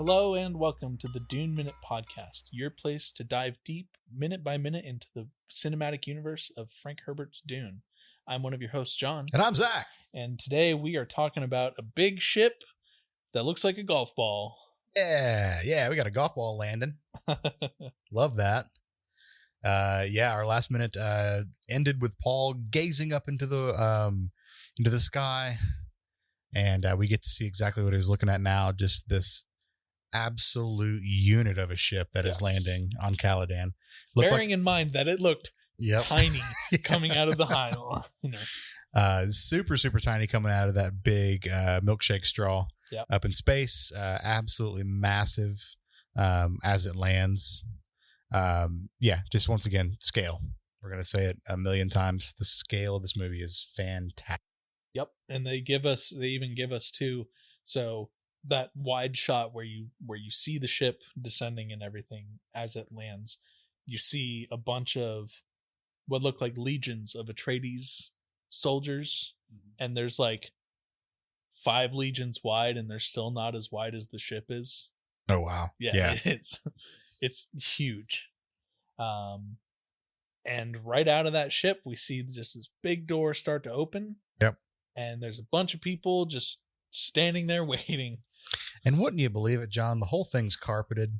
Hello and welcome to the Dune Minute Podcast, your place to dive deep, minute by minute, into the cinematic universe of Frank Herbert's Dune. I'm one of your hosts, John. And I'm Zach. And today we are talking about a big ship that looks like a golf ball. Yeah, we got a golf ball landing. Love that. Our last minute ended with Paul gazing up into the sky, and we get to see exactly what he was looking at now. Just this absolute unit of a ship that is landing on Caladan. Bearing in mind that it looked tiny coming out of the Hyle. Super tiny coming out of that big milkshake straw up in space. Absolutely massive as it lands. Just once again, scale. We're going to say it a million times. The scale of this movie is fantastic. Yep. And they even give us too. So that wide shot where you see the ship descending and everything as it lands, you see a bunch of what look like legions of Atreides soldiers, and there's like 5 legions wide, and they're still not as wide as the ship is. Oh wow. Yeah. It's huge. And right out of that ship we see just this big door start to open. Yep. And there's a bunch of people just standing there waiting. And wouldn't you believe it, John? The whole thing's carpeted.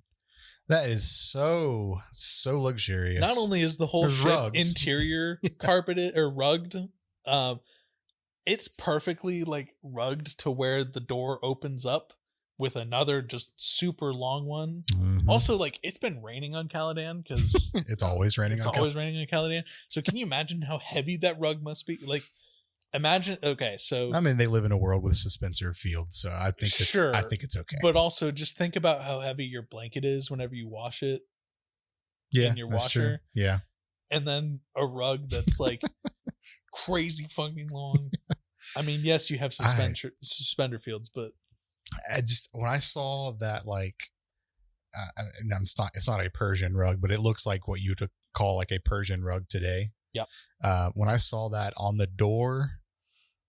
That is so luxurious. Not only is the whole ship interior carpeted or rugged, it's perfectly like rugged to where the door opens up with another just super long one. Mm-hmm. Also, like, it's been raining on Caladan because it's always raining. Raining on Caladan. So can you imagine how heavy that rug must be? Like, imagine. Okay, so I mean, they live in a world with suspensor fields, so I think it's okay. But also, just think about how heavy your blanket is whenever you wash it. In your washer. True. Yeah. And then a rug that's like crazy fucking long. I mean, yes, you have suspender fields, but when I saw that, like, it's not a Persian rug, but it looks like what you would call like a Persian rug today. Yep. When I saw that on the door,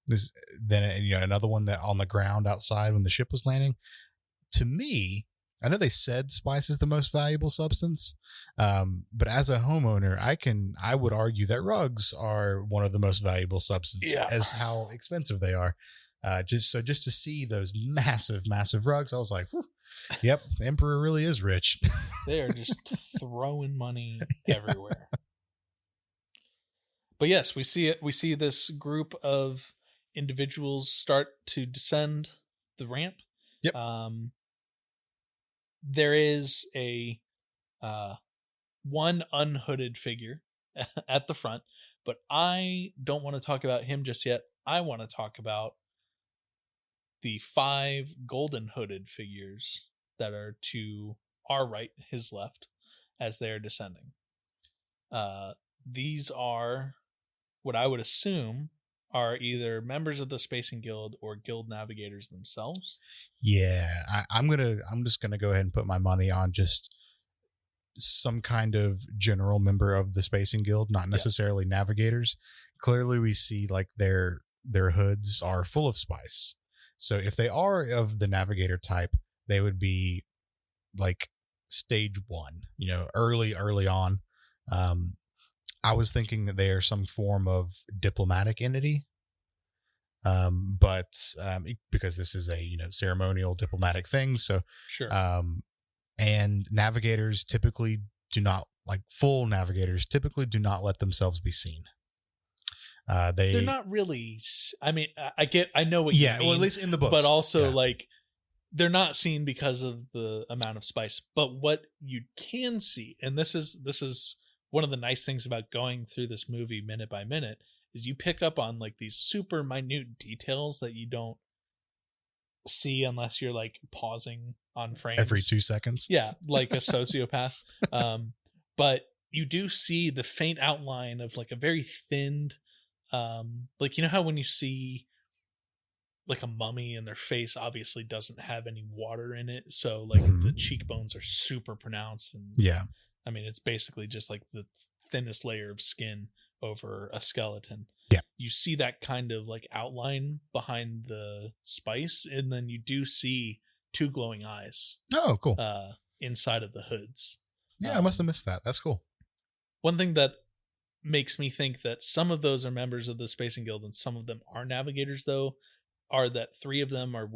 another one that on the ground outside when the ship was landing, to me, I know they said spice is the most valuable substance, but as a homeowner, I would argue that rugs are one of the most valuable substances as how expensive they are. Just to see those massive rugs, I was like, yep, the emperor really is rich. They are just throwing money everywhere. But yes, we see it. We see this group of individuals start to descend the ramp. Yep. There is a one unhooded figure at the front, but I don't want to talk about him just yet. I want to talk about the 5 golden hooded figures that are to our right, his left, as they are descending. These are what I would assume are either members of the Spacing Guild or guild navigators themselves. Yeah, I'm just gonna go ahead and put my money on just some kind of general member of the Spacing Guild, not necessarily navigators. Clearly, we see like their hoods are full of spice. So if they are of the navigator type, they would be like stage 1, early on. I was thinking that they are some form of diplomatic entity. But because this is a, ceremonial diplomatic thing. So, sure. And navigators typically do not, like full navigators typically do not let themselves be seen. They're not really, I mean, I know what you mean. Well, at least in the books. But also like they're not seen because of the amount of spice. But what you can see, and this is one of the nice things about going through this movie minute by minute, is you pick up on like these super minute details that you don't see unless you're like pausing on frames every 2 seconds. Yeah, like a sociopath. But you do see the faint outline of like a very thinned, like, how when you see like a mummy and their face obviously doesn't have any water in it, so like the cheekbones are super pronounced, and I mean, it's basically just like the thinnest layer of skin over a skeleton. Yeah. You see that kind of like outline behind the spice, and then you do see two glowing eyes Oh, cool. inside of the hoods. Yeah, I must have missed that. That's cool. One thing that makes me think that some of those are members of the Spacing Guild and some of them are navigators, though, are that three of them are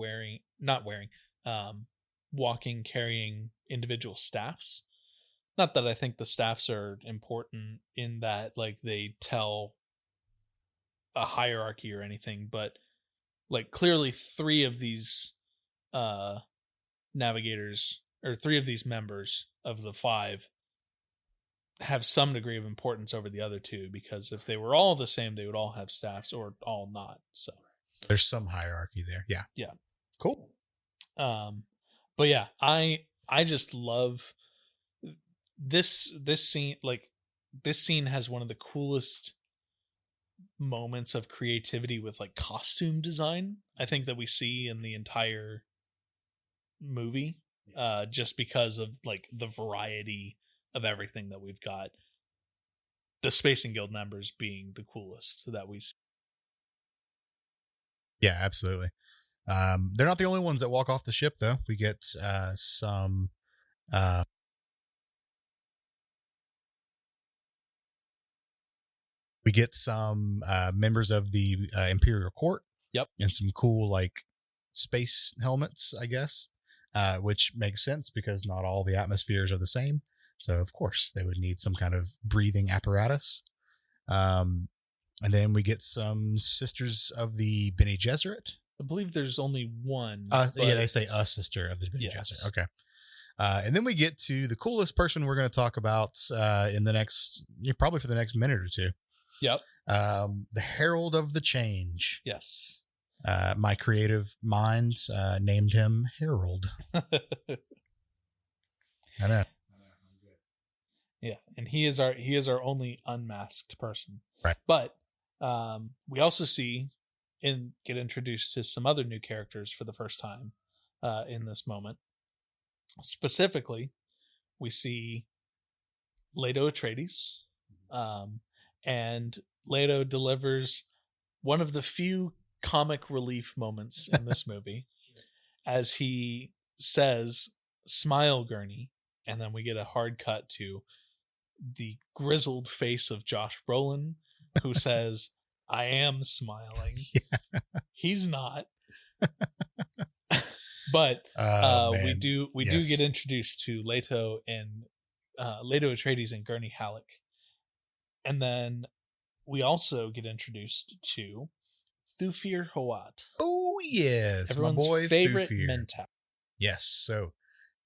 walking, carrying individual staffs. Not that I think the staffs are important in that, like, they tell a hierarchy or anything, but like clearly three of these navigators, or three of these members of the five, have some degree of importance over the other two, because if they were all the same, they would all have staffs, or all not. So there's some hierarchy there. Yeah. Cool. But yeah, I just love this scene. Like, this scene has one of the coolest moments of creativity with like costume design, I think, that we see in the entire movie, just because of like the variety of everything that we've got, the Spacing Guild members being the coolest that we see. Yeah, absolutely. They're not the only ones that walk off the ship, though. We get some members of the Imperial Court. Yep. And some cool like space helmets, I guess, which makes sense because not all the atmospheres are the same. So of course they would need some kind of breathing apparatus. And then we get some sisters of the Bene Gesserit. I believe there's only one. Yeah, they say a sister of the Bene Gesserit. Okay. And then we get to the coolest person we're going to talk about in the next, probably for the next minute or two. Yep. The Herald of the Change. Yes. My creative mind named him Harold. I know. Yeah, and he is our only unmasked person. Right. But we also see and get introduced to some other new characters for the first time in this moment. Specifically, we see Leto Atreides, and Leto delivers one of the few comic relief moments in this movie, as he says, "Smile, Gurney," and then we get a hard cut to the grizzled face of Josh Brolin, who says, "I am smiling." Yeah. He's not. But we do get introduced to Leto Atreides and Gurney Halleck. And then we also get introduced to Thufir Hawat. Oh yes, everyone's my boy favorite Thufir. Mentat. Yes, so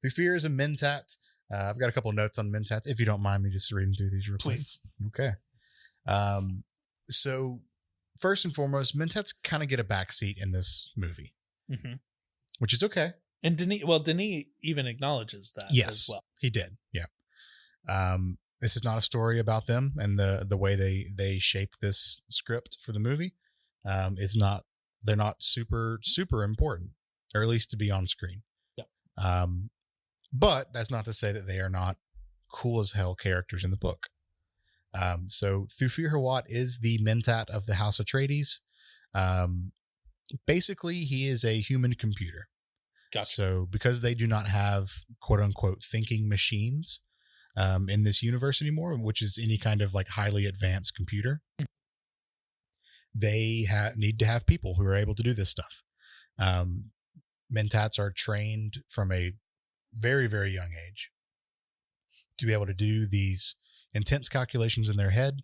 Thufir is a Mentat. I've got a couple notes on Mentats, if you don't mind me just reading through these real quick. Please. Okay. So first and foremost, Mentats kind of get a backseat in this movie, which is okay. And Denis even acknowledges that as well. He did. Yeah. This is not a story about them and the way they shaped this script for the movie. They're not super, super important, or at least to be on screen. Yeah. But that's not to say that they are not cool as hell characters in the book. So Thufir Hawat is the Mentat of the House Atreides. Basically, he is a human computer. Gotcha. So because they do not have quote unquote thinking machines in this universe anymore, which is any kind of like highly advanced computer, they need to have people who are able to do this stuff. Mentats are trained from a very, very young age to be able to do these intense calculations in their head,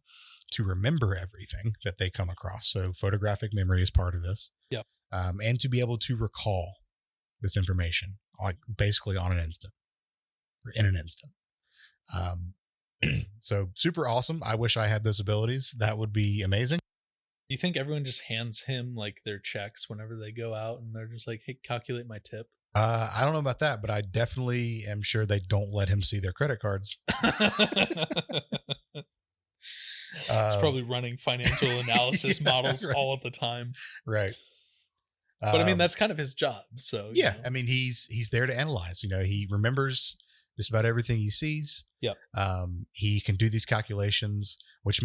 to remember everything that they come across. So photographic memory is part of this. Yep. And to be able to recall this information, like basically on an instant, or in an instant. So super awesome. I wish I had those abilities. That would be amazing. Do you think everyone just hands him like their checks whenever they go out, and they're just like, "Hey, calculate my tip"? I don't know about that, but I definitely am sure they don't let him see their credit cards. It's probably running financial analysis models right. all of the time. Right. But I mean, that's kind of his job. So yeah, I mean, he's there to analyze. He remembers just about everything he sees. Yep. He can do these calculations, which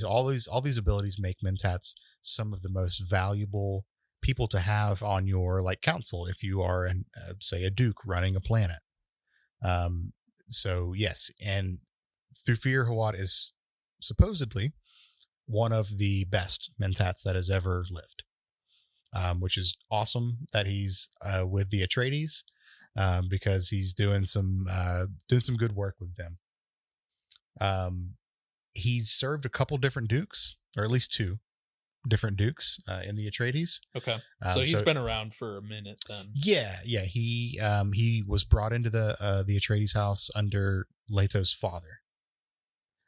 all these abilities make Mentats some of the most valuable people to have on your like council if you are an say a duke running a planet. So yes, and Thufir Hawat is supposedly one of the best mentats that has ever lived, which is awesome that he's with the Atreides, because he's doing some good work with them. He's served a couple different dukes, or at least two different dukes in the Atreides. Okay, so he's been around for a minute then. Yeah. He was brought into the Atreides house under Leto's father,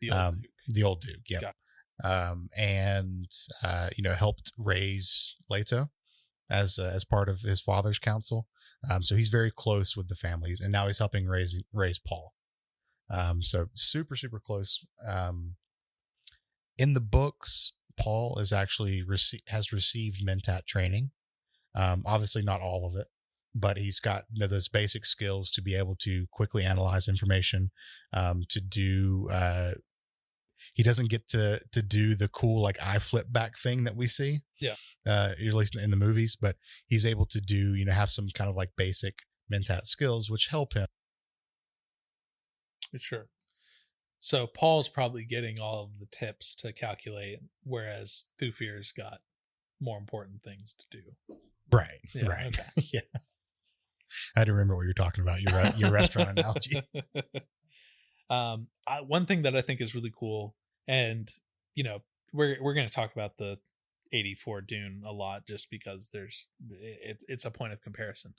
The old Duke. The old Duke, yeah. And helped raise Leto as part of his father's council. So he's very close with the families, and now he's helping raise Paul. So super, super close. In the books, Paul is actually has received mentat training. Obviously not all of it, but he's got those basic skills to be able to quickly analyze information, to do, he doesn't get to do the cool, like eye flip back thing that we see. Yeah. At least in the movies, but he's able to do, have some kind of like basic mentat skills, which help him. Sure. So Paul's probably getting all of the tips to calculate, whereas Thufir's got more important things to do. Right. Yeah, right. Okay. Yeah. I had to remember what you're talking about. Your restaurant analogy. One thing that I think is really cool, and we're going to talk about the 84 Dune a lot, just because it's a point of comparison.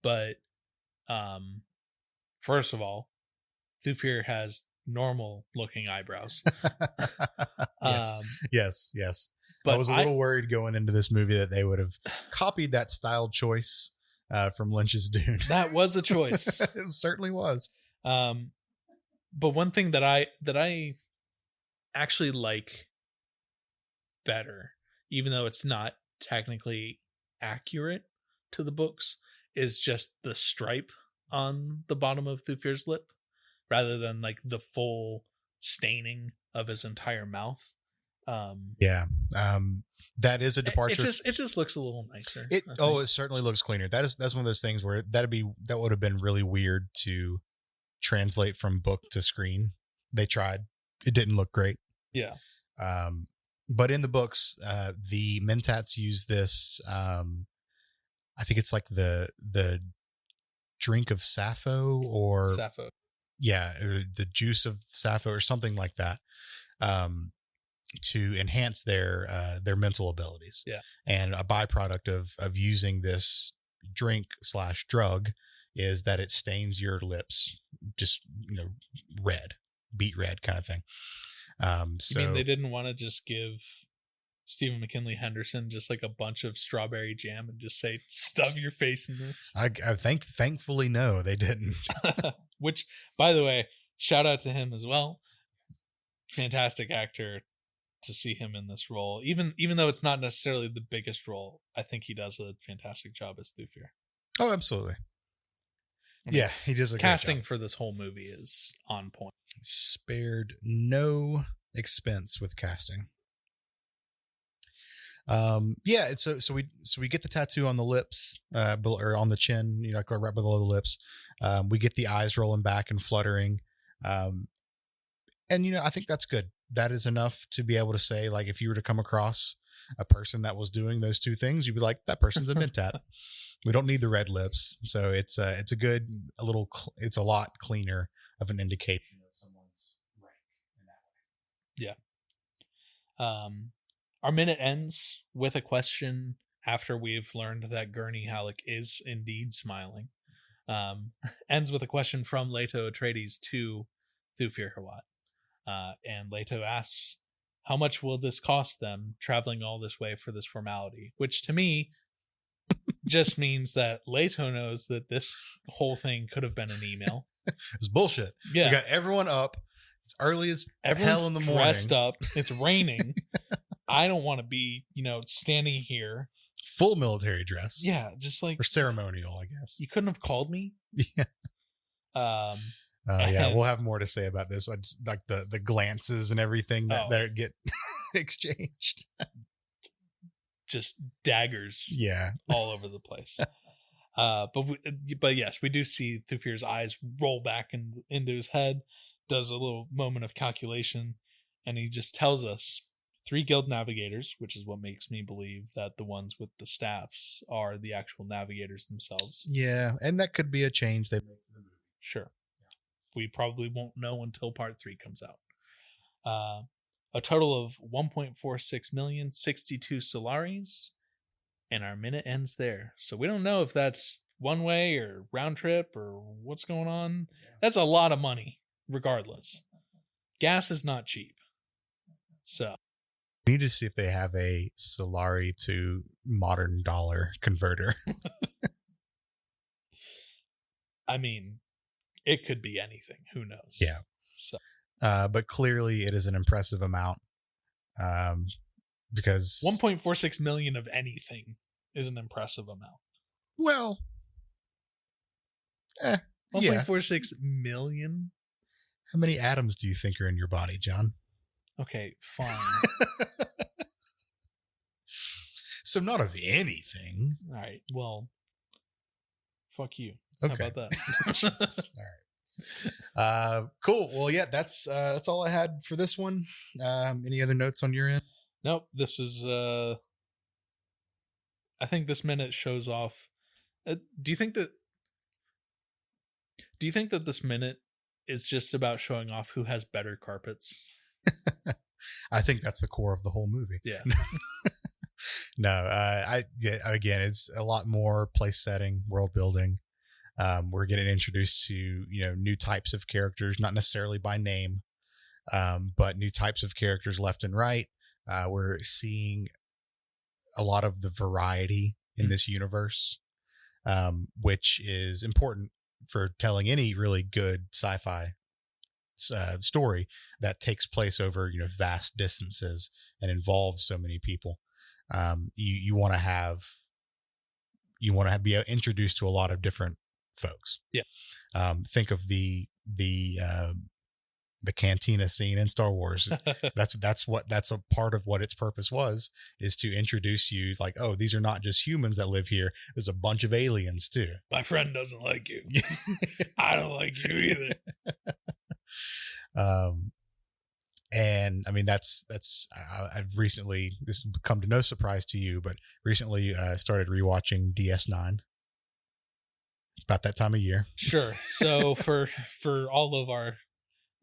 But first of all, Thufir has normal looking eyebrows. Yes. But I was a little worried going into this movie that they would have copied that style choice from Lynch's Dune. That was a choice. It certainly was. But one thing that I actually like better, even though it's not technically accurate to the books, is just the stripe on the bottom of Thufir's lip, rather than like the full staining of his entire mouth. That is a departure. It just looks a little nicer. It certainly looks cleaner. That's one of those things where that would have been really weird to translate from book to screen. They tried. It didn't look great. Yeah. But in the books, the mentats use this. I think it's like the drink of Sappho, or Sappho. Yeah, the juice of Sappho or something like that, to enhance their mental abilities. Yeah. And a byproduct of using this drink / drug is that it stains your lips just red, beet red kind of thing. So you mean they didn't want to just give Stephen McKinley Henderson just like a bunch of strawberry jam and just say, stuff your face in this? I thankfully no, they didn't. Which, by the way, shout out to him as well. Fantastic actor to see him in this role. Even though it's not necessarily the biggest role, I think he does a fantastic job as Thufir. Oh, absolutely. Yeah, he does a casting for this whole movie is on point. Spared no expense with casting. So we get the tattoo on the lips, or on the chin, like right below the lips. We get the eyes rolling back and fluttering. And I think that's good. That is enough to be able to say, like, if you were to come across a person that was doing those two things, you'd be like, that person's a mentat. We don't need the red lips. So it's a lot cleaner of an indication of someone's rank in that way. Yeah. Our minute ends with a question after we've learned that Gurney Halleck is indeed smiling. Ends with a question from Leto Atreides to Thufir Hawat. And Leto asks, how much will this cost them traveling all this way for this formality? Which to me just means that Leto knows that this whole thing could have been an email. It's bullshit. Yeah. We got everyone up. It's early as Everyone's hell in the morning. Dressed up. It's raining. I don't want to be, standing here. Full military dress. Yeah, just like... Or ceremonial, I guess. You couldn't have called me? Yeah. We'll have more to say about this. I just like the glances and everything that get exchanged. just daggers Yeah. all over the place. But yes, we do see Thufir's eyes roll back into his head, does a little moment of calculation, and he just tells us 3 guild navigators, which is what makes me believe that the ones with the staffs are the actual navigators themselves. Yeah, and that could be a change they make in the movie. Sure. We probably won't know until part 3 comes out. A total of 1.46 million, 62 Solaris, and our minute ends there. So we don't know if that's one way or round trip or what's going on. That's a lot of money, regardless. Gas is not cheap. So we need to see if they have a Solari to modern dollar converter. I mean, it could be anything. Who knows? Yeah. So, but clearly it is an impressive amount. Because 1.46 million of anything is an impressive amount. Well, 1.46 million? How many atoms do you think are in your body, John? Okay, fine. So not of anything. All right. Well, fuck you. Okay. How about that? Jesus. All right. Cool. Well, yeah, that's all I had for this one. Any other notes on your end? Nope. This is I think this minute shows off. Do you think that this minute is just about showing off who has better carpets? I think that's the core of the whole movie. Yeah. No, again, it's a lot more place setting, world building. We're getting introduced to, new types of characters, not necessarily by name, but new types of characters left and right. We're seeing a lot of the variety in this universe, which is important for telling any really good sci-fi story that takes place over vast distances and involves so many people. You want to be introduced to a lot of different folks. Yeah. Think of the cantina scene in Star Wars. that's a part of what its purpose was, is to introduce you like, oh, these are not just humans that live here. There's a bunch of aliens too. My friend doesn't like you. I don't like you either. And I mean, I've recently, this has come to no surprise to you, but recently started rewatching DS9. It's about that time of year. Sure. So for all of our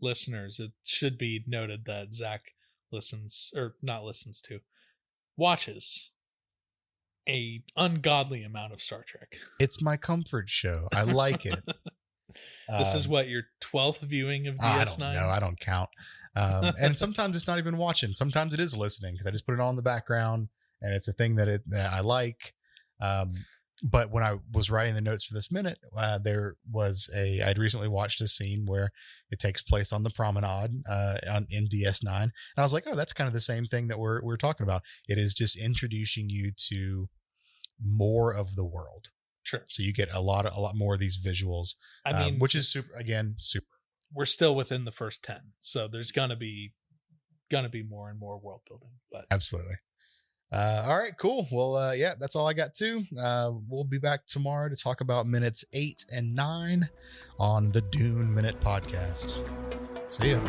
listeners, it should be noted that Zach watches a ungodly amount of Star Trek. It's my comfort show. I like it. This is what, your 12th viewing of DS9? I don't know. I don't count. And sometimes it's not even watching. Sometimes it is listening because I just put it on in the background and it's a thing that I like. But when I was writing the notes for this minute, I'd recently watched a scene where it takes place on the promenade in DS9. And I was like, oh, that's kind of the same thing that we're talking about. It is just introducing you to more of the world. Sure. So you get a lot more of these visuals, which is super. We're still within the first 10. So there's gonna be more and more world building, but absolutely. All right, cool. Well, yeah, that's all I got too. We'll be back tomorrow to talk about minutes 8 and 9 on the Dune Minute Podcast. See ya.